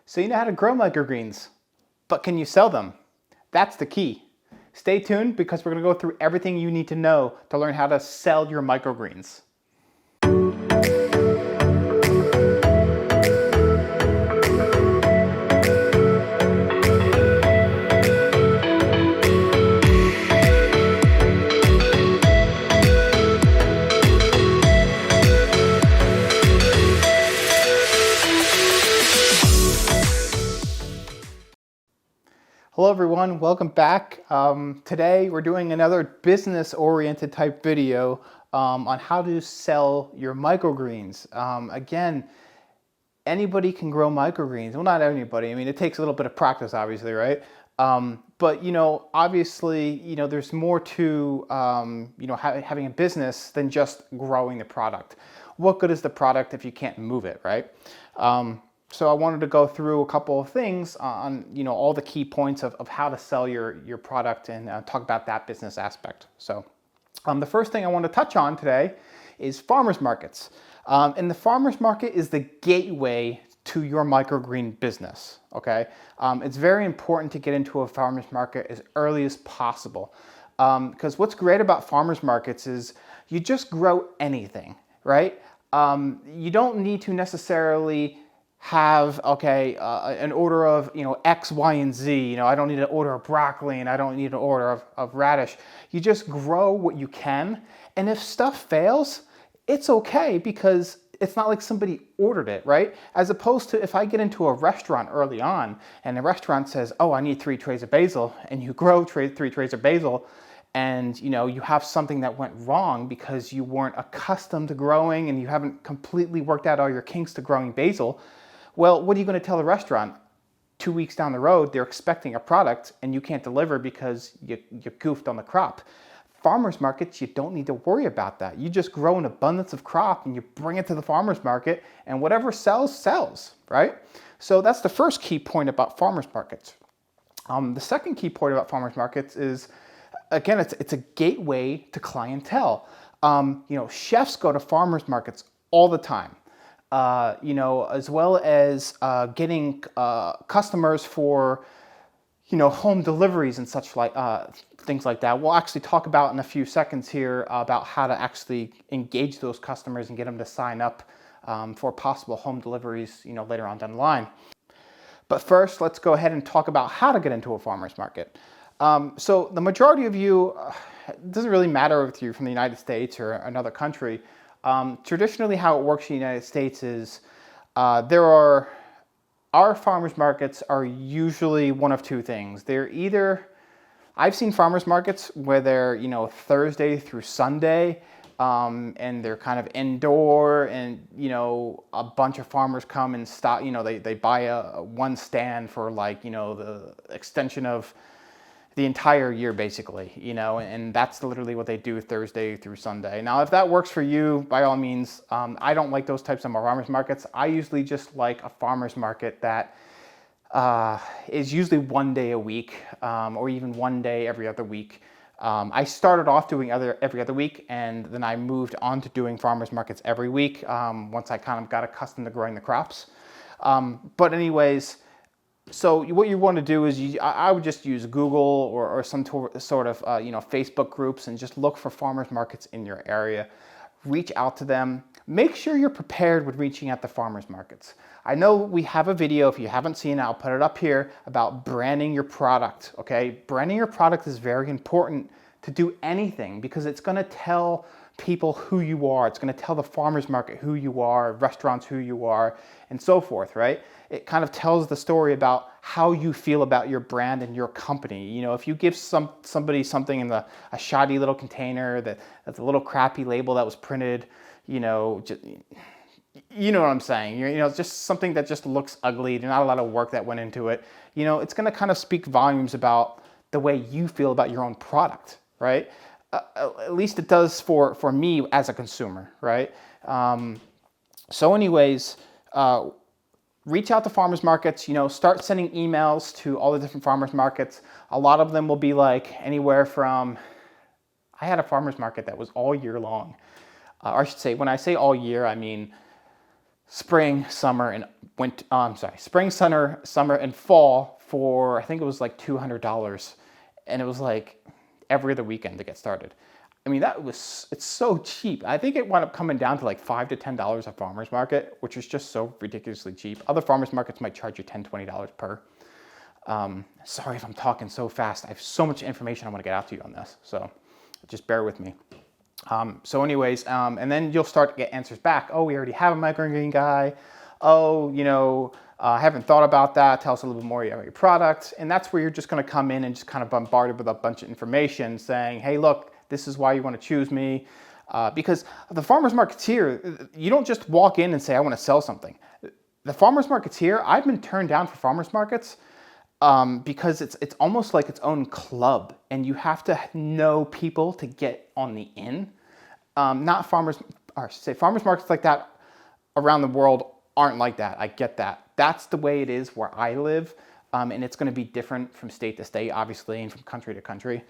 So you know how to grow microgreens, but can you sell them? That's the key. Stay tuned because we're going to go through everything you need to know to learn how to sell your microgreens. Hello everyone, welcome back. Today we're doing another business-oriented type video on how to sell your microgreens. Again, anybody can grow microgreens. Well, not anybody. I mean, it takes a little bit of practice, obviously, right? But obviously, there's more to having a business than just growing the product. What good is the product if you can't move it, right? So I wanted to go through a couple of things on all the key points of how to sell your product and talk about that business aspect. So the first thing I want to touch on today is farmers markets. And the farmers market is the gateway to your microgreen business, okay? It's very important to get into a farmers market as early as possible. Because what's great about farmers markets is you just grow anything, right? You don't need to necessarily have an order of X, Y, and Z. I don't need an order of broccoli and I don't need an order of radish. You just grow what you can, and if stuff fails, it's okay because it's not like somebody ordered it, right? As opposed to if I get into a restaurant early on and the restaurant says, oh, I need 3 trays of basil, and you grow 3 trays of basil, and you have something that went wrong because you weren't accustomed to growing and you haven't completely worked out all your kinks to growing basil. Well, what are you going to tell the restaurant? 2 weeks down the road, they're expecting a product and you can't deliver because you goofed on the crop. Farmers markets, you don't need to worry about that. You just grow an abundance of crop and you bring it to the farmers market, and whatever sells, sells, right? So that's the first key point about farmers markets. The second key point about farmers markets is, again, it's a gateway to clientele. Chefs go to farmers markets all the time. As well as getting customers for, home deliveries and such like things like that. We'll actually talk about in a few seconds here about how to actually engage those customers and get them to sign up for possible home deliveries, later on down the line. But first, let's go ahead and talk about how to get into a farmer's market. So the majority of you, it doesn't really matter if you're from the United States or another country. Traditionally, how it works in the United States is our farmers markets are usually one of two things. They're either, I've seen farmers markets where they're, Thursday through Sunday, and they're kind of indoor, and, a bunch of farmers come and stop, they buy one stand for the extension of the entire year, basically, and that's literally what they do Thursday through Sunday. Now, if that works for you, by all means. I don't like those types of farmers markets. I usually just like a farmers market that is usually 1 day a week, or even 1 day every other week. I started off doing every other week, and then I moved on to doing farmers markets every week once I kind of got accustomed to growing the crops. But anyways, so what you want to do is I would just use Google or some sort of Facebook groups and just look for farmers markets in your area. Reach out to them. Make sure you're prepared with reaching out to farmers markets. I know we have a video, if you haven't seen it, I'll put it up here, about branding your product, okay? Branding your product is very important to do anything because it's going to tell people who you are. It's going to tell the farmers market who you are, restaurants who you are, and so forth, right? It kind of tells the story about how you feel about your brand and your company. If you give somebody something in a shoddy little container that's a little crappy label that was printed, you know what I'm saying. It's just something that just looks ugly. There's not a lot of work that went into it. It's going to kind of speak volumes about the way you feel about your own product, right? At least it does for me as a consumer, right? So anyways, reach out to farmers markets, start sending emails to all the different farmers markets. A lot of them will be like anywhere from, I had a farmers market that was all year long. Or I should say, when I say all year, I mean spring, summer, and winter. Spring, summer, and fall for, I think it was like $200, and it was like every other weekend to get started. I mean, it's so cheap. I think it wound up coming down to like $5 to $10 a farmer's market, which is just so ridiculously cheap. Other farmer's markets might charge you $10, $20 per. Sorry if I'm talking so fast. I have so much information I want to get out to you on this, so just bear with me. So anyways, and then you'll start to get answers back. Oh, we already have a microgreen guy. Oh, I haven't thought about that. Tell us a little bit more about your product. And that's where you're just going to come in and just kind of bombarded with a bunch of information saying, hey, look, this is why you want to choose me. Because the farmer's markets here, you don't just walk in and say, I want to sell something. The farmer's markets here, I've been turned down for farmer's markets because it's almost like its own club, and you have to know people to get on the in. Farmers markets like that around the world aren't like that. I get that. That's the way it is where I live, and it's going to be different from state to state, obviously, and from country to country.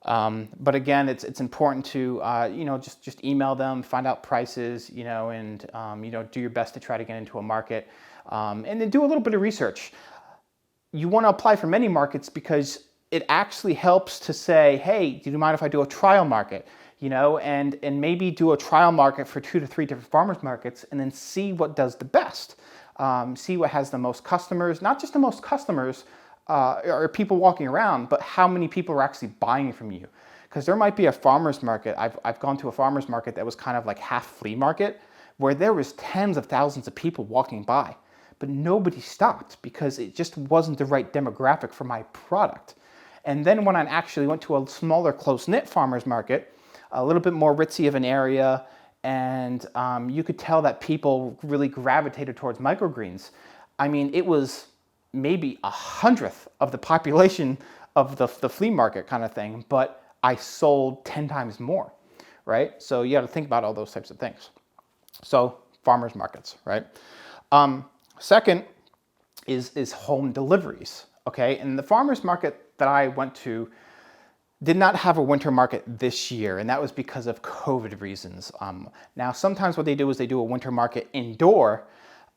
But again, it's important to just email them, find out prices, and do your best to try to get into a market, and then do a little bit of research. You want to apply for many markets because it actually helps to say, hey, do you mind if I do a trial market? And maybe do a trial market for 2 to 3 different farmers markets, and then see what does the best. See what has the most customers, not just the most customers or people walking around, but how many people are actually buying from you. Because there might be a farmer's market. I've gone to a farmer's market that was kind of like half flea market, where there was tens of thousands of people walking by, but nobody stopped because it just wasn't the right demographic for my product. And then when I actually went to a smaller, close-knit farmer's market, a little bit more ritzy of an area, and you could tell that people really gravitated towards microgreens. I mean, it was maybe 100th of the population of the flea market kind of thing, but I sold 10 times more, right? So you got to think about all those types of things. So farmers markets, right? Second is home deliveries, okay? And the farmers market that I went to did not have a winter market this year, and that was because of COVID reasons. Now, sometimes what they do is they do a winter market indoor,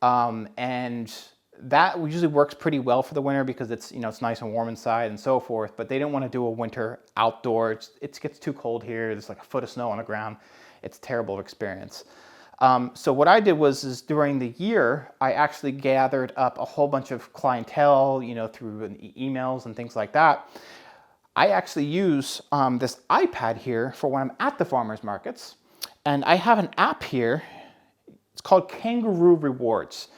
and that usually works pretty well for the winter because it's nice and warm inside and so forth, but they don't want to do a winter outdoor. It gets too cold here. There's like a foot of snow on the ground. It's a terrible experience. So what I did is during the year, I actually gathered up a whole bunch of clientele, through emails and things like that. I actually use this iPad here for when I'm at the farmers markets, and I have an app here. It's called Kangaroo Rewards.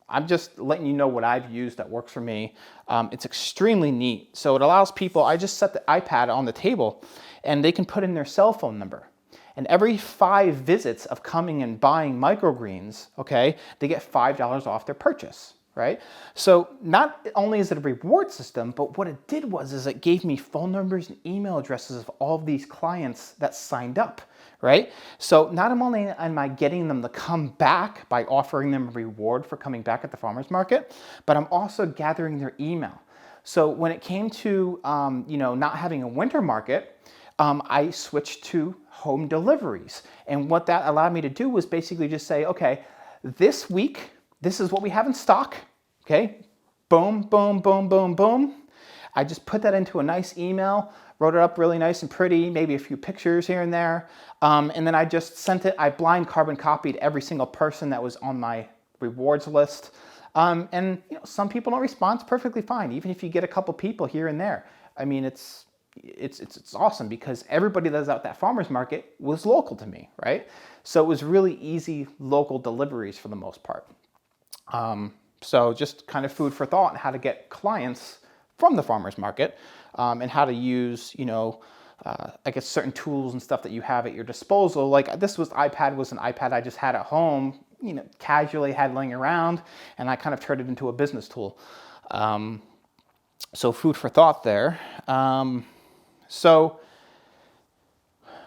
I'm just letting you know what I've used that works for me. It's extremely neat. So it allows people, I just set the iPad on the table, and they can put in their cell phone number. And every 5 visits of coming and buying microgreens, okay, they get $5 off their purchase, right? So not only is it a reward system, but what it did is it gave me phone numbers and email addresses of all of these clients that signed up, right? So not only am I getting them to come back by offering them a reward for coming back at the farmer's market, but I'm also gathering their email. So when it came to not having a winter market, I switched to home deliveries. And what that allowed me to do was basically just say, okay, this week, this is what we have in stock, okay? Boom, boom, boom, boom, boom. I just put that into a nice email, wrote it up really nice and pretty, maybe a few pictures here and there, and then I just sent it. I blind carbon copied every single person that was on my rewards list. And some people don't respond, it's perfectly fine, even if you get a couple people here and there. I mean, it's awesome because everybody that's out at that farmer's market was local to me, right? So it was really easy local deliveries for the most part. So just kind of food for thought on how to get clients from the farmer's market, and how to use, I guess certain tools and stuff that you have at your disposal. Like this was an iPad I just had at home, casually had laying around, and I kind of turned it into a business tool. So food for thought there. So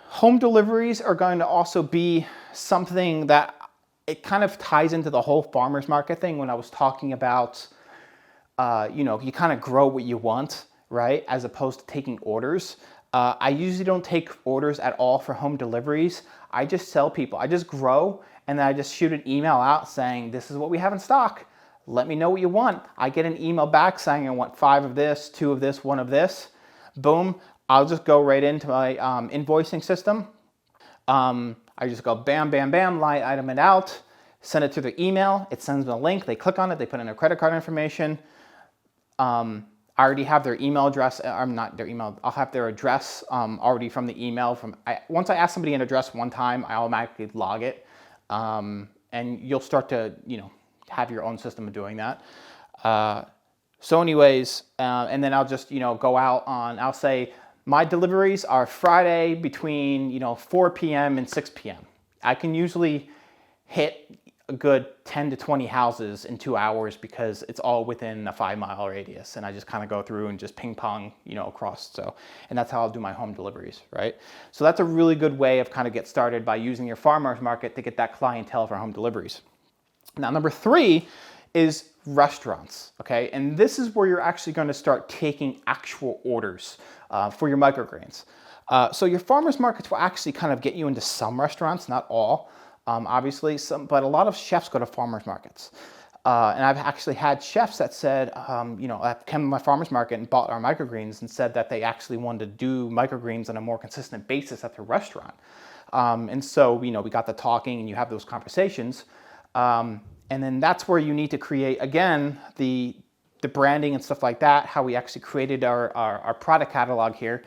home deliveries are going to also be something that it kind of ties into the whole farmer's market thing when I was talking about, you kind of grow what you want, right? As opposed to taking orders. I usually don't take orders at all for home deliveries. I just sell people. I just grow and then I just shoot an email out saying, this is what we have in stock. Let me know what you want. I get an email back saying I want 5 of this, 2 of this, 1 of this. Boom. I'll just go right into my invoicing system. I just go bam, bam, bam, line item it out, send it to their email. It sends them a link. They click on it. They put in their credit card information. I already have their email address. I'm not their email. I'll have their address already from the email. Once I ask somebody an address one time, I automatically log it. And you'll start to, have your own system of doing that. So anyways, and then I'll just, go out on, I'll say my deliveries are Friday between, 4 p.m. and 6 p.m. I can usually hit a good 10 to 20 houses in 2 hours because it's all within a 5-mile radius. And I just kind of go through and just ping pong, across. So, and that's how I'll do my home deliveries, right? So that's a really good way of kind of get started by using your farmer's market to get that clientele for home deliveries. Now, number 3 is restaurants, okay? And this is where you're actually going to start taking actual orders for your microgreens. So your farmers markets will actually kind of get you into some restaurants, not all, obviously, but a lot of chefs go to farmers markets. And I've actually had chefs that said, that came to my farmers market and bought our microgreens and said that they actually wanted to do microgreens on a more consistent basis at their restaurant. And so, we got the talking and you have those conversations. And then that's where you need to create, again, the branding and stuff like that, how we actually created our product catalog here.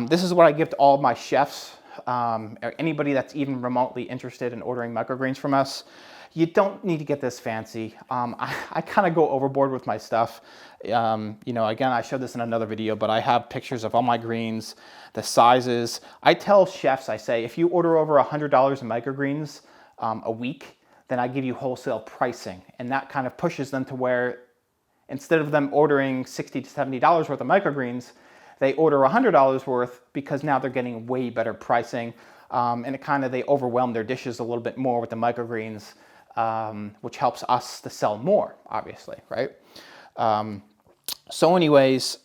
This is what I give to all of my chefs, or anybody that's even remotely interested in ordering microgreens from us. You don't need to get this fancy. I kind of go overboard with my stuff. Again, I showed this in another video, but I have pictures of all my greens, the sizes. I tell chefs, I say, if you order over $100 in microgreens a week, then I give you wholesale pricing. And that kind of pushes them to where instead of them ordering $60 to $70 worth of microgreens, they order $100 worth because now they're getting way better pricing. And they overwhelm their dishes a little bit more with the microgreens, which helps us to sell more, obviously, right? So anyways,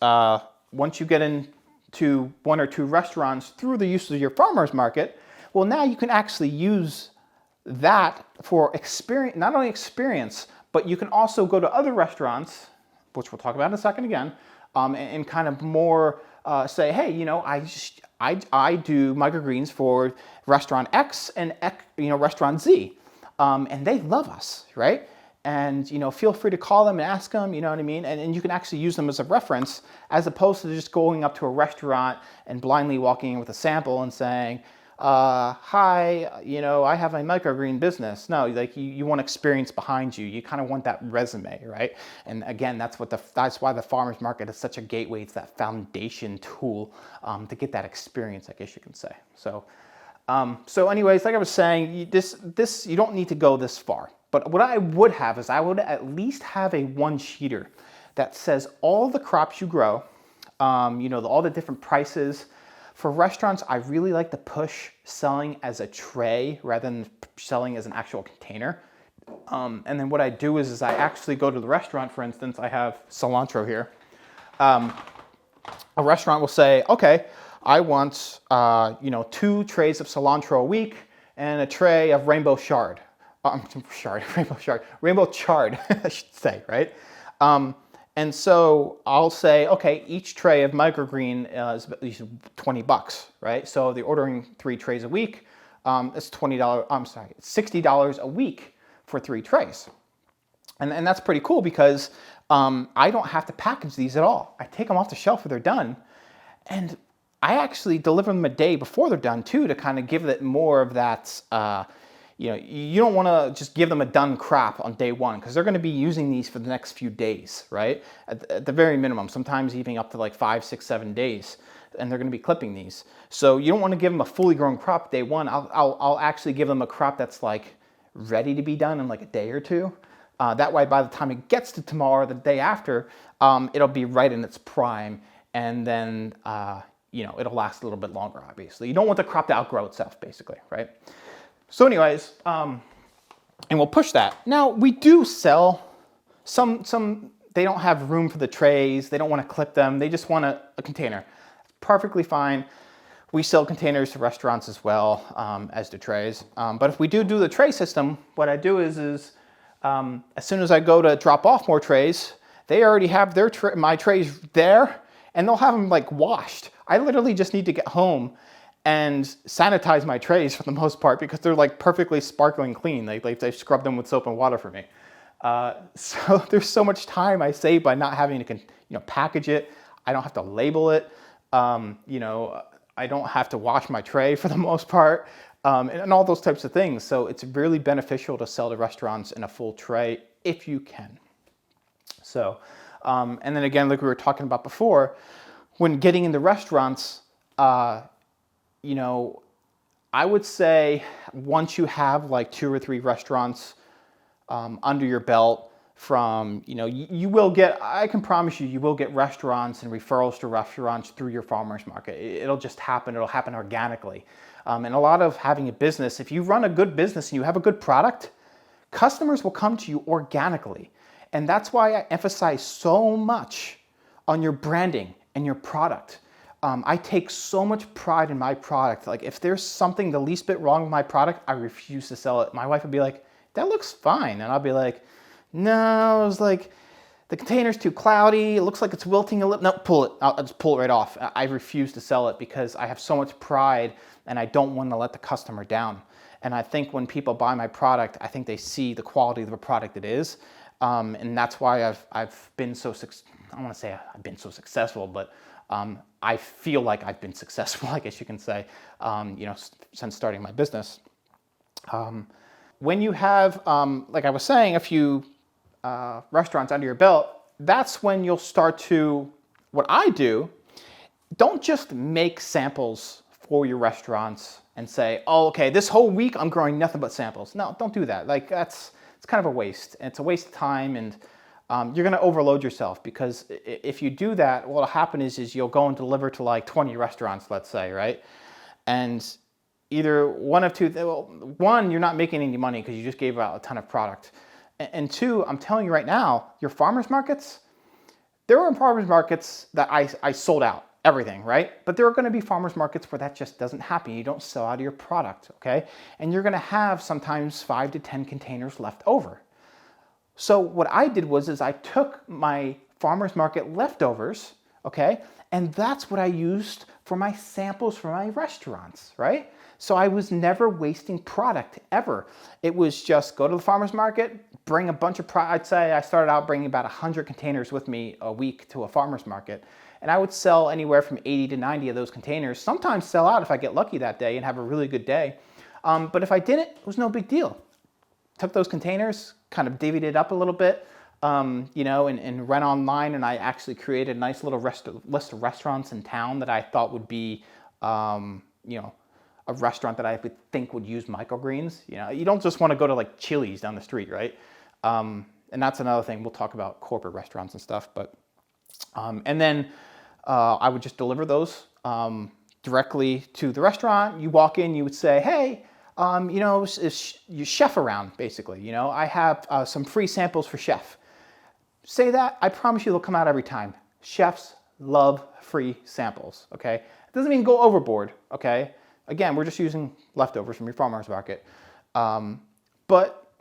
once you get into 1 or 2 restaurants through the use of your farmer's market, well, now you can actually use that for experience, not only experience, but you can also go to other restaurants, which we'll talk about in a second again, and kind of more say, hey, I do microgreens for restaurant X and restaurant Z, and they love us, right? And feel free to call them and ask them, you know what I mean? And you can actually use them as a reference as opposed to just going up to a restaurant and blindly walking in with a sample and saying, hi, I have a microgreen business. No, like you want experience behind you. You kind of want that resume, right? And again, that's why the farmer's market is such a gateway. It's that foundation tool to get that experience, I guess you can say. So anyways, like I was saying, this you don't need to go this far. But what I would have is I would at least have a 1-sheeter that says all the crops you grow, all the different prices. For restaurants, I really like to push selling as a tray rather than selling as an actual container. And then what I do is I actually go to the restaurant. For instance, I have cilantro here. A restaurant will say, okay, I want 2 trays of cilantro a week and a tray of rainbow chard, rainbow chard, I should say, right? And so I'll say, okay, each tray of microgreen is at least $20, right? So they're ordering 3 trays a week. It's $60 a week for 3 trays. And that's pretty cool because I don't have to package these at all. I take them off the shelf when they're done. And I actually deliver them a day before they're done too, to kind of give it more of that, you don't want to just give them a done crop on day 1 because they're going to be using these for the next few days, right? At the very minimum, sometimes even up to like 5, 6, 7 days, and they're going to be clipping these. So you don't want to give them a fully grown crop day 1. I'll actually give them a crop that's like ready to be done in like a day or 2. That way, by the time it gets to tomorrow or the day after, it'll be right in its prime, and then it'll last a little bit longer. Obviously, you don't want the crop to outgrow itself, basically, right? So anyways, and we'll push that. Now, we do sell some, they don't have room for the trays. They don't want to clip them. They just want a container. Perfectly fine. We sell containers to restaurants as well as the trays. But if we do the tray system, what I do is as soon as I go to drop off more trays, they already have my trays there, and they'll have them like washed. I literally just need to get home and sanitize my trays for the most part because they're like perfectly sparkling clean. They scrub them with soap and water for me. So there's so much time I save by not having to package it. I don't have to label it. I don't have to wash my tray for the most part, and all those types of things. So it's really beneficial to sell to restaurants in a full tray if you can. So, and then again, like we were talking about before, when getting into restaurants, I would say once you have like 2 or 3 restaurants under your belt, you will get, I can promise you will get restaurants and referrals to restaurants through your farmer's market. It'll just happen. It'll happen organically. And a lot of having a business, if you run a good business and you have a good product, customers will come to you organically. And that's why I emphasize so much on your branding and your product. I take so much pride in my product. Like if there's something the least bit wrong with my product, I refuse to sell it. My wife would be like, that looks fine. And I'll be like, no, it's like the container's too cloudy. It looks like it's wilting a little. No, pull it. I'll just pull it right off. I refuse to sell it because I have so much pride and I don't want to let the customer down. And I think when people buy my product, I think they see the quality of the product it is. And that's why I've been so, I don't want to say I've been so successful, but I feel like I've been successful, I guess you can say, since starting my business. When you have, like I was saying, a few restaurants under your belt, that's when you'll start to, what I do, don't just make samples for your restaurants and say, oh, okay, this whole week I'm growing nothing but samples. No, don't do that. Like it's kind of a waste. It's a waste of time, and you're gonna overload yourself, because if you do that, what'll happen is you'll go and deliver to like 20 restaurants, let's say, right? And either one of two, one, you're not making any money because you just gave out a ton of product. And 2, I'm telling you right now, your farmers markets, there are farmers markets that I sold out everything, right? But there are going to be farmers markets where that just doesn't happen. You don't sell out of your product, okay? And you're going to have sometimes 5 to 10 containers left over. So what I did was I took my farmers market leftovers, okay? And that's what I used for my samples for my restaurants, right? So I was never wasting product ever. It was just go to the farmer's market, bring a bunch of I'd say I started out bringing about 100 containers with me a week to a farmer's market. And I would sell anywhere from 80 to 90 of those containers. Sometimes sell out if I get lucky that day and have a really good day. But if I didn't, it was no big deal. Took those containers, kind of divvied it up a little bit, and went online, and I actually created a nice little list of restaurants in town that I thought would be, a restaurant that I would think would use microgreens. You don't just want to go to like Chili's down the street, right? And that's another thing. We'll talk about corporate restaurants and stuff, but and then I would just deliver those directly to the restaurant. You walk in, you would say, hey, is your chef around, basically? I have some free samples for chef. Say that, I promise you they'll come out every time. Chefs love free samples, okay? It doesn't mean go overboard, okay? Again, we're just using leftovers from your farmer's market. But,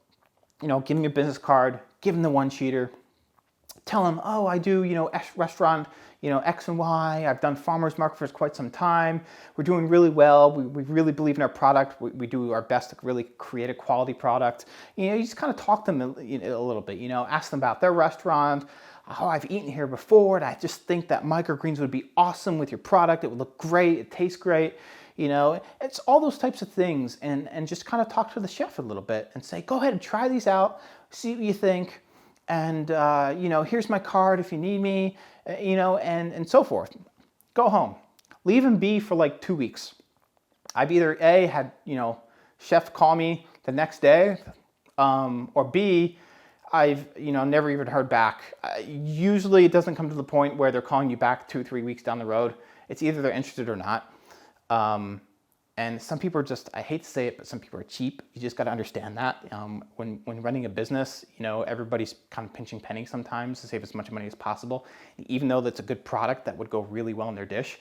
give them your business card, give them the one-sheeter, tell them, oh, I do, restaurant, X and Y. I've done farmer's market for quite some time. We're doing really well. We really believe in our product. We do our best to really create a quality product. You just kind of talk to them a little bit, ask them about their restaurant. Oh, I've eaten here before, and I just think that microgreens would be awesome with your product. It would look great. It tastes great. It's all those types of things, and just kind of talk to the chef a little bit and say, go ahead and try these out, see what you think, and here's my card if you need me, and so forth. Go home. Leave them be for like 2 weeks. I've either A, had chef call me the next day, or B, I've never even heard back. Usually it doesn't come to the point where they're calling you back 2 or 3 weeks down the road. It's either they're interested or not. And some people are just, I hate to say it, but some people are cheap. You just got to understand that. When running a business, everybody's kind of pinching pennies sometimes to save as much money as possible. And even though that's a good product that would go really well in their dish,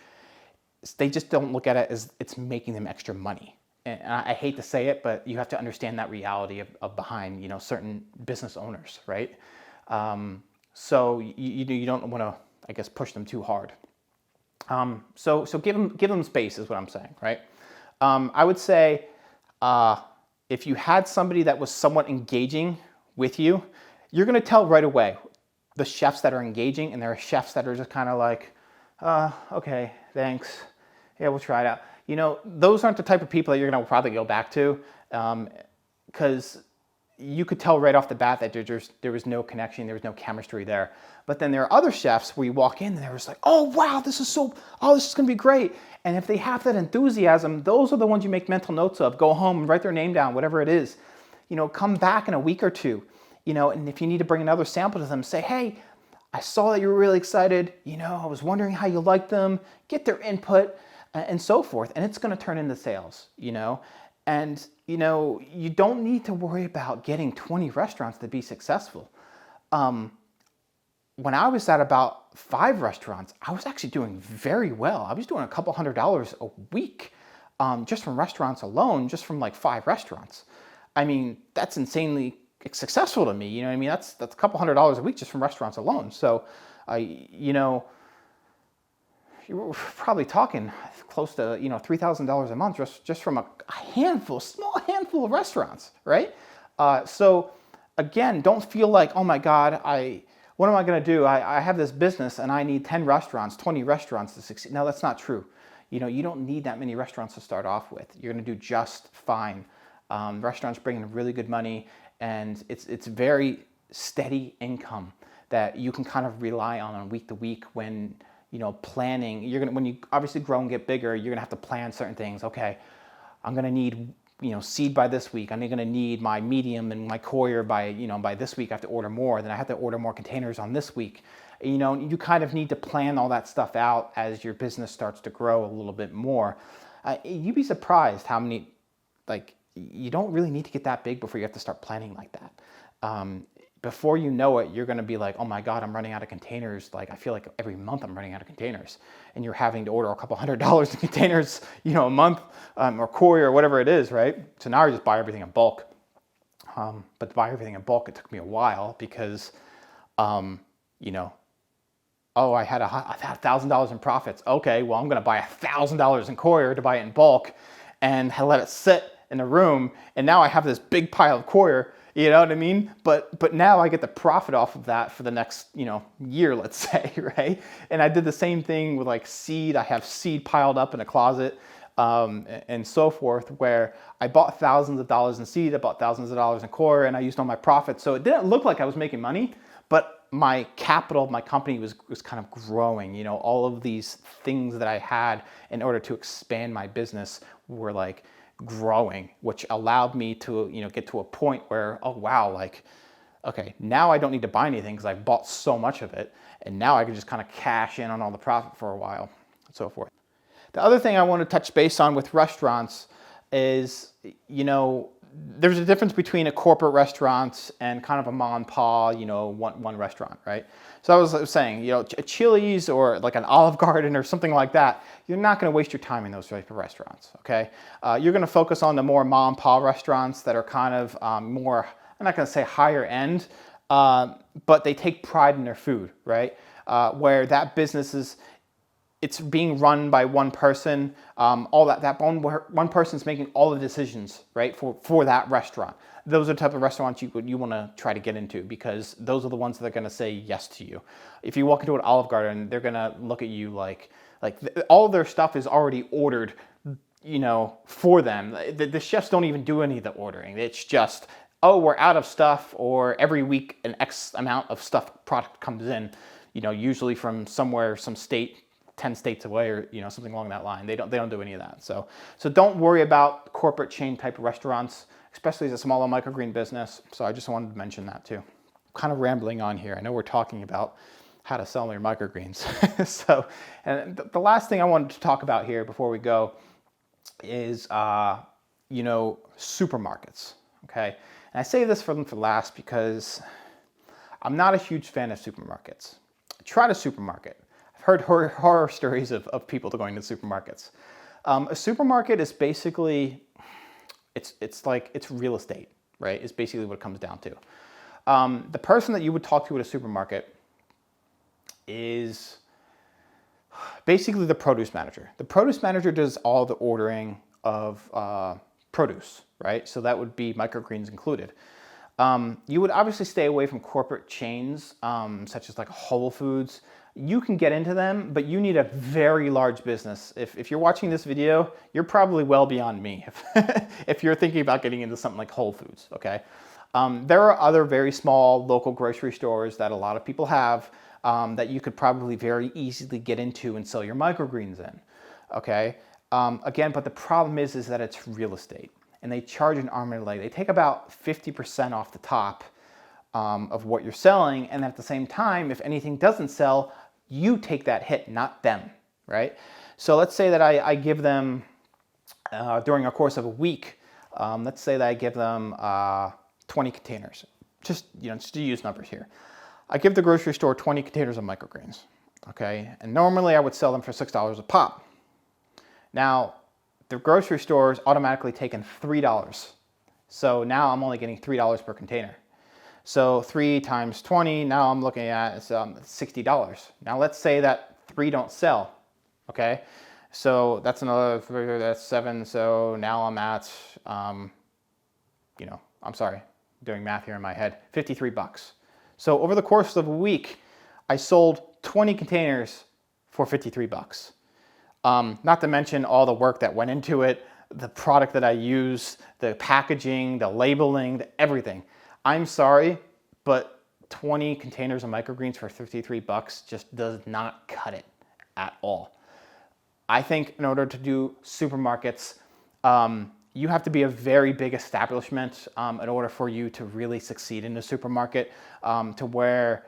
they just don't look at it as it's making them extra money. And I hate to say it, but you have to understand that reality of behind, certain business owners, right? So you don't want to, I guess, push them too hard. So give them space is what I'm saying, right? I would say if you had somebody that was somewhat engaging with you, you're going to tell right away the chefs that are engaging, and there are chefs that are just kind of like, okay, thanks. Yeah, we'll try it out. Those aren't the type of people that you're going to probably go back to, because you could tell right off the bat that there was no connection, there was no chemistry there. But then there are other chefs where you walk in and they're just like, oh wow, this is going to be great. And if they have that enthusiasm, those are the ones you make mental notes of. Go home and write their name down, whatever it is. Come back in a week or two. And if you need to bring another sample to them, say, hey, I saw that you were really excited. I was wondering how you liked them. Get their input and so forth. And it's going to turn into sales, And, you don't need to worry about getting 20 restaurants to be successful. When I was at about 5 restaurants, I was actually doing very well. I was doing a couple $100 a week just from restaurants alone, just from like 5 restaurants. I mean, that's insanely successful to me. You know what I mean? That's a couple $100 a week just from restaurants alone. So, you're probably talking close to, $3,000 a month just from a small handful of restaurants, right? So again, don't feel like, oh my God, what am I going to do? I have this business and I need 10 restaurants, 20 restaurants to succeed. No, that's not true. You don't need that many restaurants to start off with. You're going to do just fine. Restaurants bring in really good money, and it's very steady income that you can kind of rely on week to week when, planning. When you obviously grow and get bigger, you're gonna have to plan certain things. Okay, I'm gonna need, seed by this week. I'm gonna need my medium and my coir by this week. I have to order more. Then I have to order more containers on this week. You kind of need to plan all that stuff out as your business starts to grow a little bit more. You'd be surprised how many, you don't really need to get that big before you have to start planning like that. Before you know it, you're going to be like, oh my God, I'm running out of containers. I feel like every month I'm running out of containers, and you're having to order a couple $100 in containers, a month, or courier or whatever it is, right? So now I just buy everything in bulk. But to buy everything in bulk, it took me a while because, I had $1,000 in profits. Okay, well, I'm going to buy $1,000 in courier to buy it in bulk and let it sit in a room. And now I have this big pile of courier. You know what I mean? But now I get the profit off of that for the next, year, let's say, right? And I did the same thing with seed. I have seed piled up in a closet, and so forth, where I bought thousands of dollars in seed, I bought thousands of dollars in core, and I used all my profits. So it didn't look like I was making money, but my capital of my company was kind of growing. All of these things that I had in order to expand my business were growing, which allowed me to get to a point where, oh wow, okay, now I don't need to buy anything because I've bought so much of it, and now I can just kind of cash in on all the profit for a while and so forth. The other thing I want to touch base on with restaurants is, there's a difference between a corporate restaurant and kind of a mom and pa, one restaurant, right? So I was saying, a Chili's or an Olive Garden or something like that, you're not going to waste your time in those type of restaurants, okay? You're going to focus on the more mom and pa restaurants that are kind of more, I'm not going to say higher end, but they take pride in their food, right? Where that business it's being run by one person. One person's making all the decisions, right, for that restaurant. Those are the type of restaurants you want to try to get into, because those are the ones that are going to say yes to you. If you walk into an Olive Garden, they're going to look at you like all their stuff is already ordered, for them. The chefs don't even do any of the ordering. It's just, oh, we're out of stuff, or every week an X amount of product comes in, usually from somewhere, some state, 10 states away, or something along that line. They don't do any of that. So don't worry about corporate chain type of restaurants, especially as a smaller microgreen business. So I just wanted to mention that too. Kind of rambling on here. I know we're talking about how to sell your microgreens. So, and the last thing I wanted to talk about here before we go is supermarkets. Okay, and I say this for last because I'm not a huge fan of supermarkets. I tried a supermarket. I I've heard horror stories of people going to supermarkets. A supermarket is basically, it's real estate, right? It's basically what it comes down to. The person that you would talk to at a supermarket is basically the produce manager. The produce manager does all the ordering of produce, right? So that would be microgreens included. You would obviously stay away from corporate chains, such as like Whole Foods. You can get into them, but you need a very large business. If you're watching this video, you're probably well beyond me if you're thinking about getting into something like Whole Foods, okay? There are other very small local grocery stores that a lot of people have that you could probably very easily get into and sell your microgreens in, okay? Again, but the problem is that it's real estate, and they charge an arm and a leg. They take about 50% off the top of what you're selling, and at the same time, if anything doesn't sell, you take that hit, not them, right? So let's say that I give them, during a course of a week, let's say that I give them 20 containers, just to use numbers here. I give the grocery store 20 containers of microgreens, okay? And normally I would sell them for $6 a pop. Now, the grocery store is automatically taking $3. So now I'm only getting $3 per container. So 3 times 20, now I'm looking at $60. Now let's say that 3 don't sell, okay? So that's another 3, that's 7. So now I'm at, I'm sorry, doing math here in my head, 53 bucks. So over the course of a week, I sold 20 containers for 53 bucks. Not to mention all the work that went into it, the product that I use, the packaging, the labeling, everything. I'm sorry, but 20 containers of microgreens for 53 bucks just does not cut it at all. I think in order to do supermarkets, you have to be a very big establishment in order for you to really succeed in a supermarket, to where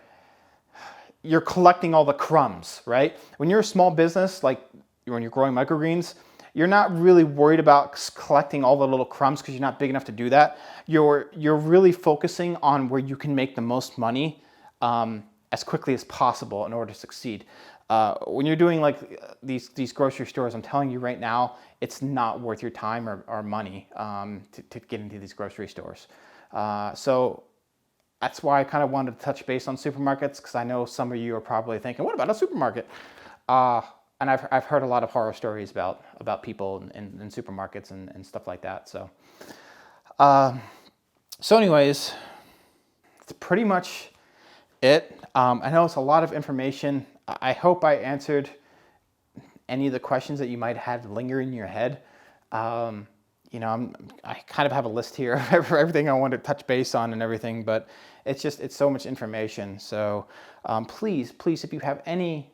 you're collecting all the crumbs, right? When you're a small business, like when you're growing microgreens, you're not really worried about collecting all the little crumbs because you're not big enough to do that. You're really focusing on where you can make the most money as quickly as possible in order to succeed. When you're doing like these grocery stores, I'm telling you right now, it's not worth your time or money to get into these grocery stores. So that's why I kind of wanted to touch base on supermarkets, because I know some of you are probably thinking, what about a supermarket? And I've heard a lot of horror stories about people in supermarkets and stuff like that. So, anyways, that's pretty much it. I know it's a lot of information. I hope I answered any of the questions that you might have lingering in your head. I kind of have a list here of everything I want to touch base on and everything, but it's so much information. So please, if you have any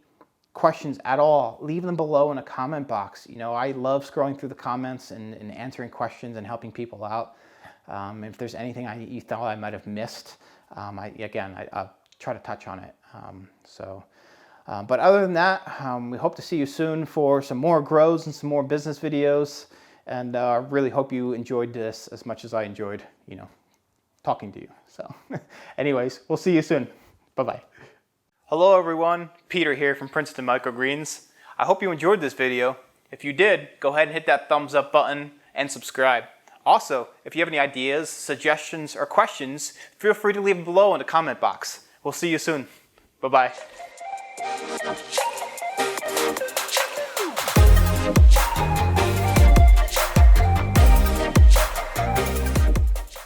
questions at all, leave them below in a comment box. I love scrolling through the comments and answering questions and helping people out. If there's anything you thought I might have missed, I'll try to touch on it. But other than that, we hope to see you soon for some more grows and some more business videos. And I really hope you enjoyed this as much as I enjoyed, talking to you. So anyways, we'll see you soon. Bye-bye. Hello everyone, Peter here from Princeton Microgreens. I hope you enjoyed this video. If you did, go ahead and hit that thumbs up button and subscribe. Also, if you have any ideas, suggestions, or questions, feel free to leave them below in the comment box. We'll see you soon. Bye-bye.